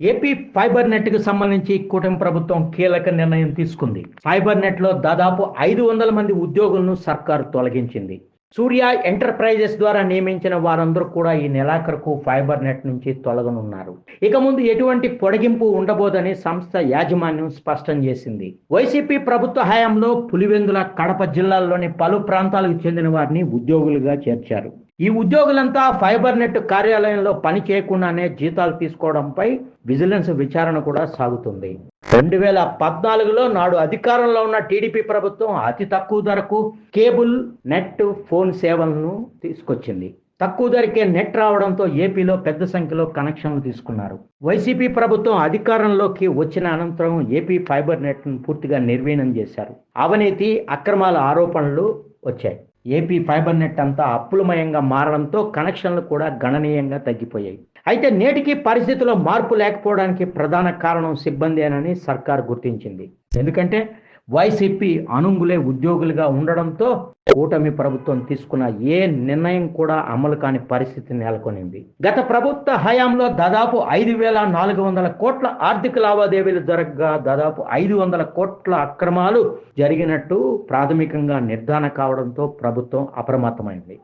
AP fibre నెట్‌కి సంబంధించి కూటమి ప్రభుత్వం కీలక నిర్ణయం తీసుకుంది. ఫైబర్ నెట్‌లో దాదాపు 500 మంది ఉద్యోగులను సర్కారు తొలగించింది. సూర్య ఎంటర్‌ప్రైజెస్ ద్వారా నియమించిన వారందరూ కూడా ఈ నెలాఖరుకు ఫైబర్ నెట్ నుంచి తొలగనున్నారు. ఇక ముందు ఎటువంటి పొడిగింపు ఉండబోదని సంస్థ యాజమాన్యం స్పష్టం చేసింది. వైసీపీ ప్రభుత్వ హయాంలో పులివెందుల, కడప జిల్లాల్లోని పలు ప్రాంతాలకు చెందిన వారిని ఉద్యోగులుగా చేర్చారు. ఈ ఉద్యోగులంతా ఫైబర్ నెట్ కార్యాలయంలో పని చేయకుండానే జీతాలు తీసుకోవడంపై విజిలెన్స్ విచారణ కూడా సాగుతుంది. 2014లో నాడు అధికారంలో ఉన్న టీడీపీ ప్రభుత్వం అతి తక్కువ ధరకు కేబుల్, నెట్, ఫోన్ సేవలను తీసుకొచ్చింది. తక్కువ ధరకే నెట్ రావడంతో ఏపీలో పెద్ద సంఖ్యలో కనెక్షన్లు తీసుకున్నారు. వైసీపీ ప్రభుత్వం అధికారంలోకి వచ్చిన అనంతరం ఏపీ ఫైబర్ నెట్ను పూర్తిగా నిర్వీణం చేశారు. అవినీతి, అక్రమాల ఆరోపణలు వచ్చాయి. ఏపీ ఫైబర్ నెట్ అంతా అప్పులమయంగా మారడంతో కనెక్షన్లు కూడా గణనీయంగా తగ్గిపోయాయి. అయితే నేటికి పరిస్థితిలో మార్పు లేకపోవడానికి ప్రధాన కారణం సిబ్బందేనని సర్కార్ గుర్తించింది. ఎందుకంటే వైసీపీ అనుంగులే ఉద్యోగులుగా ఉండడంతో కూటమి ప్రభుత్వం తీసుకున్న ఏ నిర్ణయం కూడా అమలు కాని పరిస్థితి నెలకొనింది. గత ప్రభుత్వ హయాంలో దాదాపు 5,400 కోట్ల ఆర్థిక లావాదేవీలు జరగగా దాదాపు 500 కోట్ల అక్రమాలు జరిగినట్టు ప్రాథమికంగా నిర్ధారణ కావడంతో ప్రభుత్వం అప్రమత్తమైంది.